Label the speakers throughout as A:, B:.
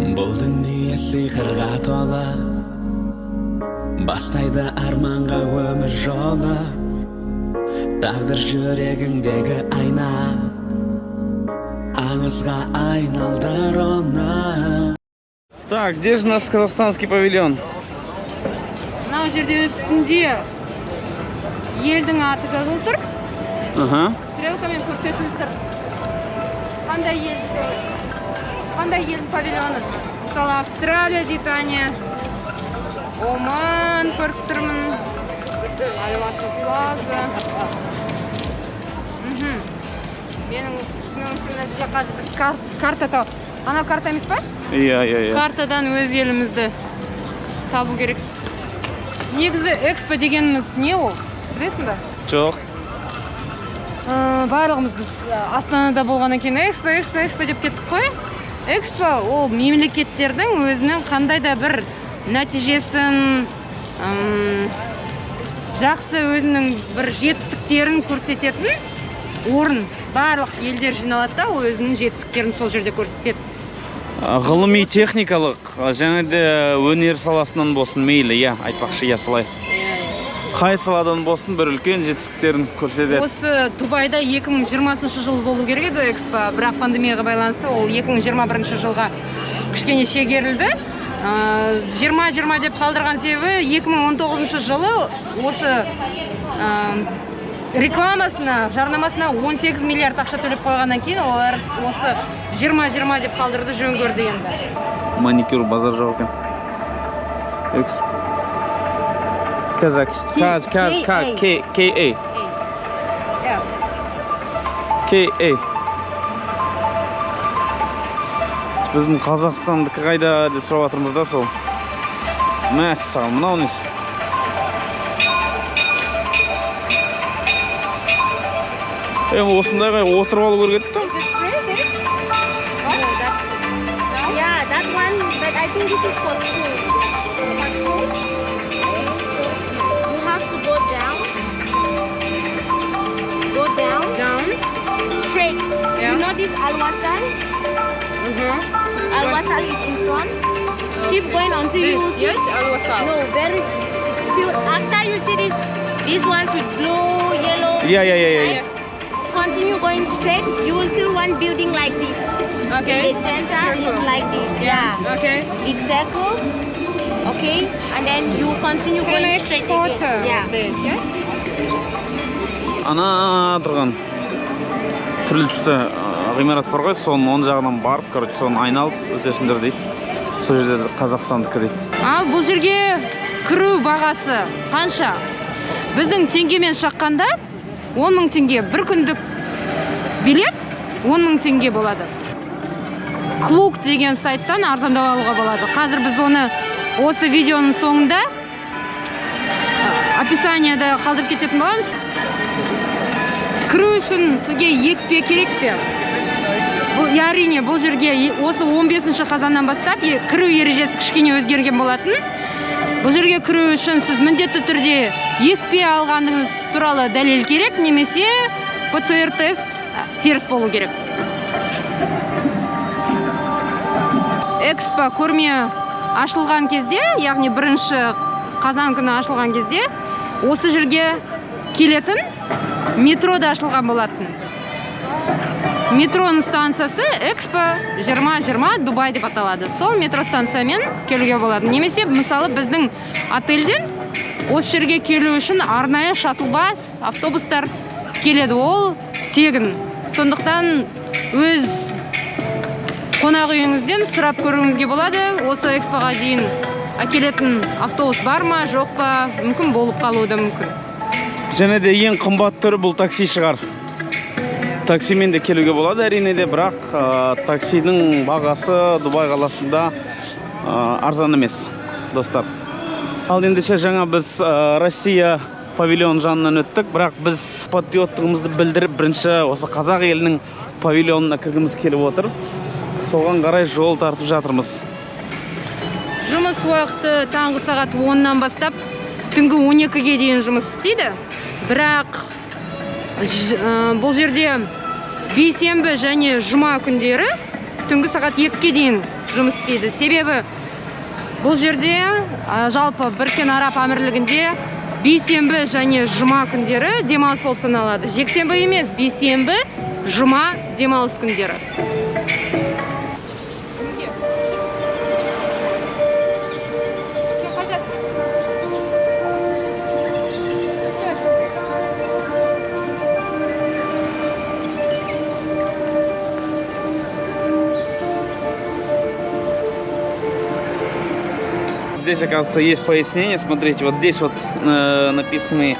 A: Бұл дүние сиқырға толы, бастайды арманға өмір жолы. Тағдыр жүрегіңдегі айна, аңызға айналдыр оны.
B: Так, где же наш казахстанский павильон?
C: Мынау жерде үстінде елдің аты жазылып тұр. Стрелкамен көрсетіліп тұр. Қандай елдің павильоны? Мысалы, Австралия дейді әне. Оман көріп тұрмын. Альвасы плаза. Менің түсінуімше қазір біз карта тауып. Анау карта емес па?
B: Иә.
C: Картадан өз елімізді табу керек. Негізі экспо дегеніміз не ол? Білесің бе?
B: Жоқ.
C: Барлығымыз біз Астанада болғаннан кейін экспо деп кеттік қой. Экспо ол мемлекеттердің өзінің қандай да бір нәтижесін, жақсы өзінің бір жетістіктерін көрсететін орын. Барлық елдер жиналады да өзінің жетістіктерін сол жерде көрсетеді.
B: Ғылыми техникалық және де өнер саласынан болсын мейлі, айтпақшы солай. Қай саладан болсын бір үлкен жетістіктерін көрсетеді.
C: Осы Дубайда 2020 жыл болу керек еді экспо, бірақ пандемияға байланысты ол 2021 жылға кішкене шегерілді. 2020 деп қалдырған себебі 2019 жылы осы рекламасына, жарнамасына 18 миллиард ақша төлеп қойғаннан кейін олар осы 2020 деп қалдырды, жөн көрді енді.
B: Маникюр базар жоқ екен. K.A. Біздің Қазақстандікі қайда деп сұрап жатырмыз да сол. Мәссаған, мынау несі? Осындайға отырып алу керек еді.
D: Yeah, that one, but I think this is for school. For school? You have to go down, straight.
C: Yeah.
D: You know this Al-Wasal? Al-Wasal is in front. Keep going until you see.
C: Yes, Al-Wasal.
D: No, still, after you see this one with blue, yellow.
B: Yeah.
D: Continue going straight. You will see one building like this.
C: Okay.
D: The center is like this. Yeah.
C: Okay.
D: It's circle. Okay. And then you continue going straight again. Yeah.
C: This, yes?
B: Ана тұрған түрлі түсті ғимарат бар ғой, соның оң жағынан барып, соны айналып өтесіңдер дейді. Сол жерде Қазақстандікі дейді.
C: Ал бұл жерге кіру бағасы қанша? Біздің теңгемен шаққанда 10 мың теңге, бір күндік билет 10 мың теңге болады. Клук деген сайттан арзандап алуға болады. Қазір біз оны осы видеоның соңында описанияда қалдырып кететін боламыз. Кіру үшін сізге екпе керек пе? Әрине, бұл жерге осы 15 қазаннан бастап кіру ережесі кішкене өзгерген болатын. Бұл жерге кіру үшін сіз міндетті түрде екпе алғаныңыз туралы дәлел керек, немесе ПЦР тест теріс болу керек. Экспо көрме ашылған кезде, яғни 1 қазан күні ашылған кезде, осы жерге келетін метрода ашылған болатын. Метроның станциясы Экспо 2020 Дубай деп аталады. Сол метро станциямен келуге болады. Немесе, мысалы, біздің отельден осы жерге келу үшін арнайы шаттлбас, автобустар келеді. Ол тегін. Сондықтан өз қонақ үйіңізден сұрап көруіңізге болады. Осы экспоға дейін әкелетін автобус бар ма, жоқ па, мүмкін болып қалуы да мүмкін.
B: Және де ең қымбат түрі бұл такси шығар. Таксимен де келуге болады, әрине де, бірақ таксидің бағасы Дубай қаласында арзан емес, достар. Ал ендеше жаңа біз Россия павильон жанынан өттік, бірақ біз патриоттығымызды білдіріп, бірінші осы қазақ елінің павильонына кіргіміз келіп отыр. Соған қарай жол тартып жатырмыз.
C: Жұмыс уақыты таңғы сағат 10-нан бастап түнгі 12-ге дейін жұмыс істейді. Бірақ бұл жерде бейсенбі және жұма күндері түнгі сағат 2-ге дейін жұмыс істейді. Себебі бұл жерде жалпы Біріккен Араб Әмірлігінде бейсенбі және жұма күндері демалыс болып саналады. Жексенбі емес, бейсенбі, жұма демалыс күндері.
B: Здесь, оказывается, есть пояснение. Смотрите, вот здесь вот написаны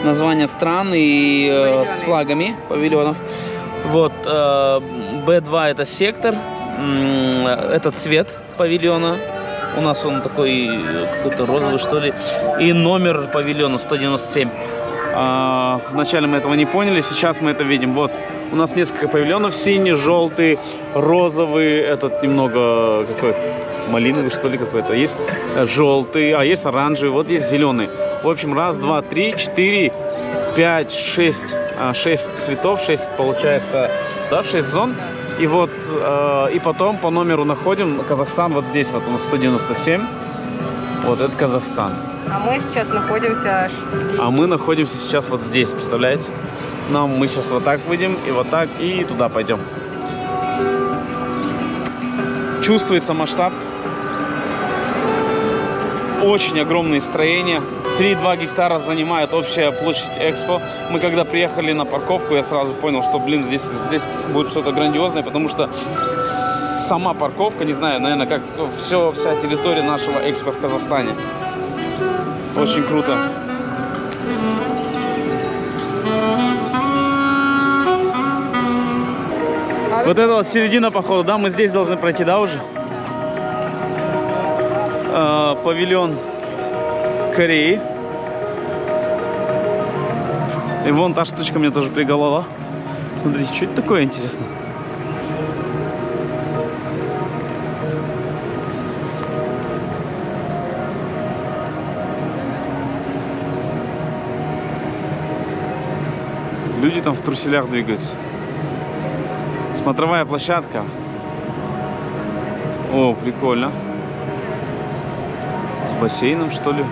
B: названия стран и с флагами павильонов. Вот B2 это сектор, это цвет павильона. У нас он такой какой-то розовый, что ли. И номер павильона 197. Вначале мы этого не поняли, сейчас мы это видим. Вот у нас несколько павильонов: синий, желтый, розовый, этот немного какой малиновый, что ли, какой-то. Есть желтый, а есть оранжевый, вот есть зеленый. В общем, раз, два, три, 4, 5, 6, 6 цветов, 6 получается, да, 6 зон. И вот, и потом по номеру находим Казахстан. Вот здесь вот у нас 197. Вот это Казахстан.
C: А мы сейчас находимся...
B: А мы находимся сейчас вот здесь, представляете? Мы сейчас вот так выйдем, и вот так, и туда пойдем. Чувствуется масштаб. Очень огромные строения. 3,2 гектара занимает общая площадь Экспо. Мы когда приехали на парковку, я сразу понял, что, блин, здесь будет что-то грандиозное, потому что сама парковка, не знаю, наверное, как вся территория нашего Экспо в Казахстане. Очень круто. Вот это вот середина, походу, да? Мы здесь должны пройти, да, уже? Павильон Кореи. И вон та штучка мне тоже приколола. Смотрите, что это такое, интересно? Люди там в труселях двигаются. Смотровая площадка. О, прикольно. С бассейном, что ли?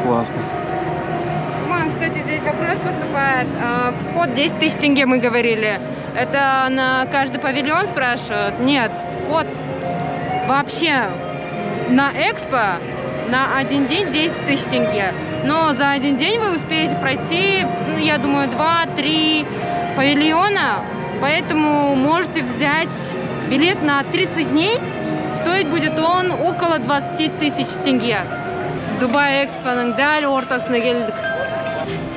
B: Классно.
C: Кстати, здесь вопрос поступает. Вход 10 тысяч тенге, мы говорили. Это на каждый павильон спрашивают? Нет, вход вообще на Экспо на один день 10 тысяч тенге. Но за один день вы успеете пройти, я думаю, 2-3 павильона. Поэтому можете взять билет на 30 дней. Стоить будет он около 20 тысяч тенге. Дубай Экспоның дәл ортасына келдік.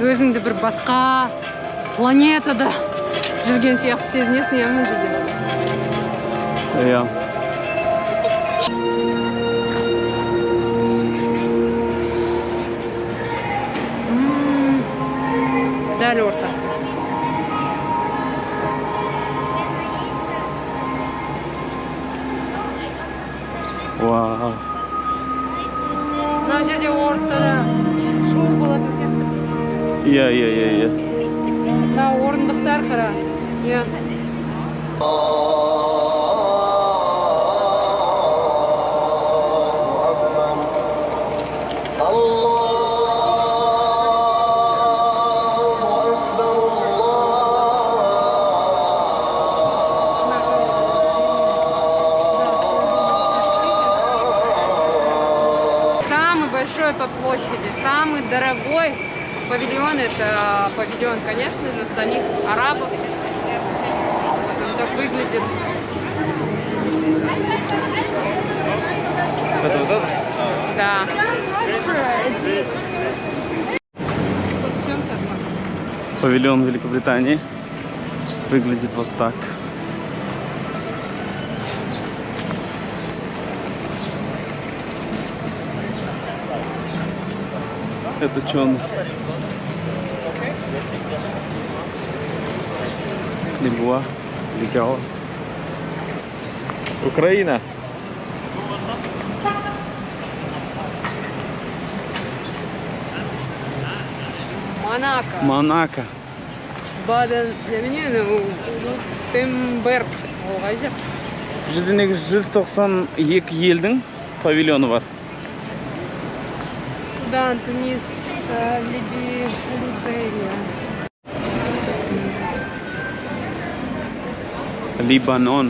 C: Өзіңді бір басқа планетада жүрген сияқты сезінесің, иә, мына жерде.
B: Ja.
C: Дәл ортасы.
B: Вау.
C: Мына жерде ортада шоу болатын сияқты.
B: Иә.
C: Мына орындықтар қара. Иә. Большой по площади, самый дорогой павильон, это павильон, конечно же, самих арабов. Вот он так выглядит.
B: Это вот это?
C: Да.
B: Павильон Великобритании выглядит вот так. Это что у нас? Лигуа, Лигала. Украина.
C: Монако.
B: Монако.
C: Баден-Вюртемберг. Ой, жеп.
B: Бізде негізі 192 елдің павильоны бар.
C: Судан, Тунис, Либия, Либерия.
B: Либанон.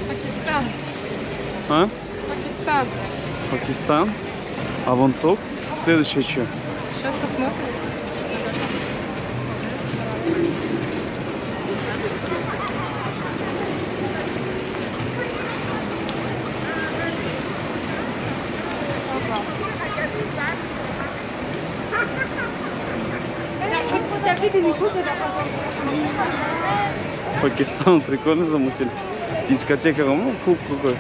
C: Пакистан.
B: А?
C: Пакистан.
B: Пакистан. А вон топ. Следующее что?
C: Сейчас посмотрим.
B: Пакистан прикольно замутили. Дискотека, ну, клуб какой.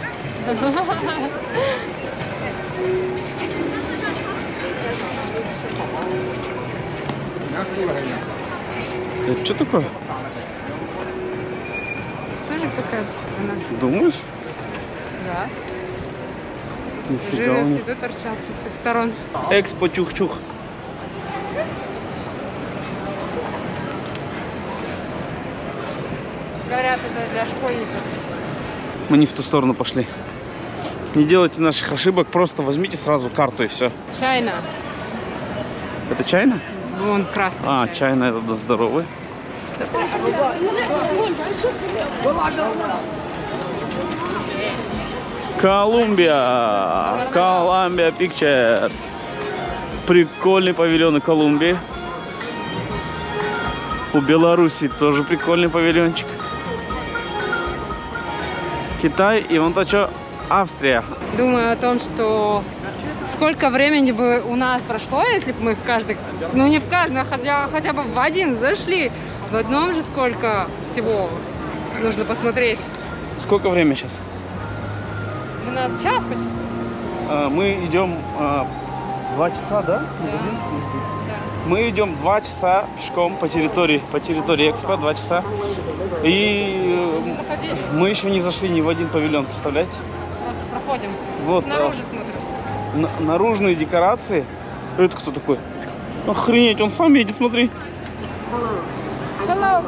B: Это что такое?
C: Тоже какая-то страна.
B: Думаешь?
C: Да.
B: Нифига у
C: Жирные
B: них.
C: следы торчат со всех сторон.
B: Экспо чух-чух.
C: Говорят, это для школьников.
B: Мы не в ту сторону пошли. Не делайте наших ошибок, просто возьмите сразу карту и все.
C: Чайна.
B: Это чайна?
C: Вон красный
B: А,
C: чай.
B: чайна это да, здоровый. Колумбия. Columbia Pictures. Прикольный павильон Колумбии. У Беларуси тоже прикольный павильончик. Китай и вон то что Австрия.
C: Думаю о том, что сколько времени бы у нас прошло, если бы мы в каждый, ну не в каждый, а хотя бы в один зашли. В одном же сколько всего нужно посмотреть.
B: Сколько время сейчас?
C: 12 час почти.
B: Мы идем 2 часа, да? Мы идем 2 часа пешком по территории Экспо, 2 часа. И мы еще не зашли ни в один павильон, представляете?
C: Просто проходим.
B: Вот,
C: Снаружи смотрим.
B: Наружные декорации. Это кто такой? Охренеть, он сам едет, смотри.
C: Hello,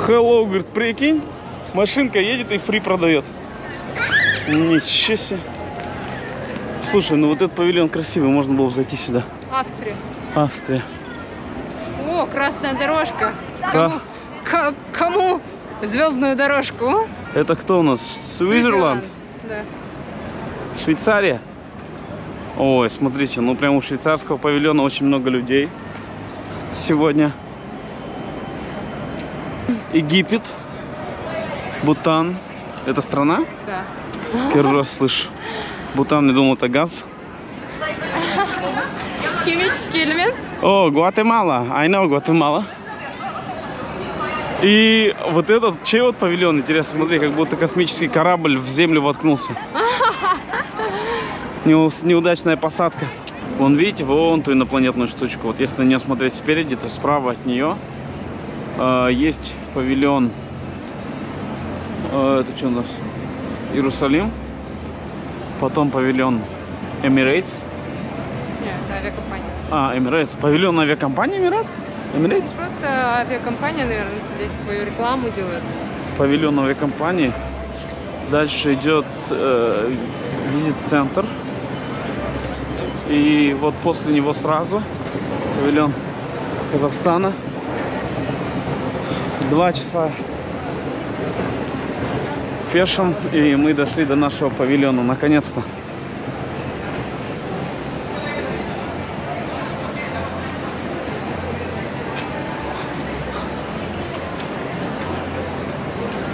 B: Hello, говорит, прикинь. Машинка едет и фри продает. Ничего себе. Слушай, ну вот этот павильон красивый, можно было бы зайти сюда.
C: Австрия.
B: Австрия.
C: О, красная дорожка.
B: Да.
C: Кому звездную дорожку?
B: Это кто у нас? Свитзерленд?
C: Да.
B: Швейцария? Ой, смотрите, ну прям у швейцарского павильона очень много людей сегодня. Египет, Бутан. Это страна?
C: Да.
B: Первый раз слышу. Бутан, я думал, это газ.
C: Химический элемент?
B: О, Гватемала. I know Гватемала. И вот этот, чей вот павильон, интересно, смотри, как будто космический корабль в землю воткнулся. Неудачная посадка. Вон, видите, вон ту инопланетную штучку. Вот если на нее смотреть спереди, то справа от нее есть павильон. Это что у нас? Иерусалим. Потом павильон Emirates.
C: Нет, это авиакомпания.
B: А, Emirates. Павильон авиакомпании Emirates?
C: Просто авиакомпания, наверное, здесь свою рекламу делает.
B: Павильон авиакомпании. Дальше идет визит-центр. И вот после него сразу павильон Казахстана. 2 часа пешим, и мы дошли до нашего павильона наконец-то.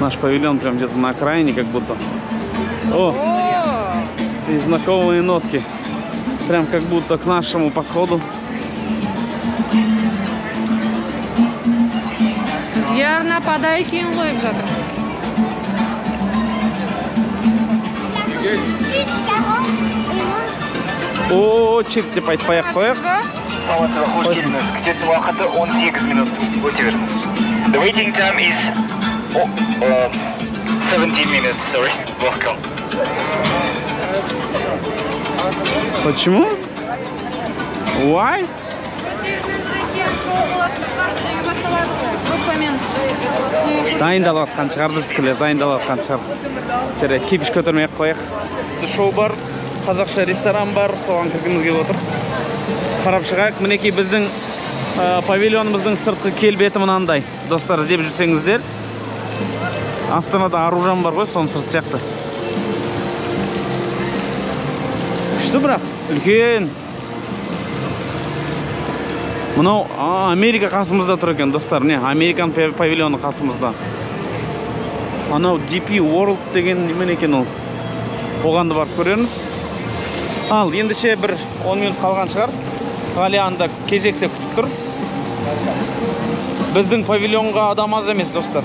B: Наш павильон прям где-то на окраине, как будто. О, и знакомые нотки. Прям как будто к нашему подходу.
C: Явно подайки лойб жатыр.
B: О, чиркте поехали.
E: Салатова хош келдіңіз. Күтетін уақыты 18 минут. Өте беріңіз. The waiting time is 17 minutes, sorry. Welcome.
B: Почему? Why? Дайындалып жатқан шығар, біздікілер дайындалып жатқан шығар. Жарайды, кипиш көтермей ақ қояйық. Шоу бар, қазақша ресторан бар, соған кіргіміз келіп отыр. Қарап шығайық. Мінекей біздің павильонымыздың сыртқы келбеті мынандай. Достар, іздеп жүрсеңіздер, Астанада Аружан бар ғой, соның сырт сияқты. Күшті бірақ, үлкен. Мынау Америка қасымызда тұр екен, достар. Не, Американ павильоны қасымызда. Анау DP World деген немен екен ол. Оғанды барып көрерміз. Ал, ендіше бір 10 минут қалған шығар. Ғалияны кезекте күтіп тұр. Біздің павильонға адам аз емес, достар.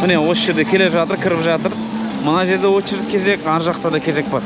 B: Міне, осы жерде келе жатыр, кіріп жатыр. Мына жерде очередь кезек, ар жақта да кезек бар.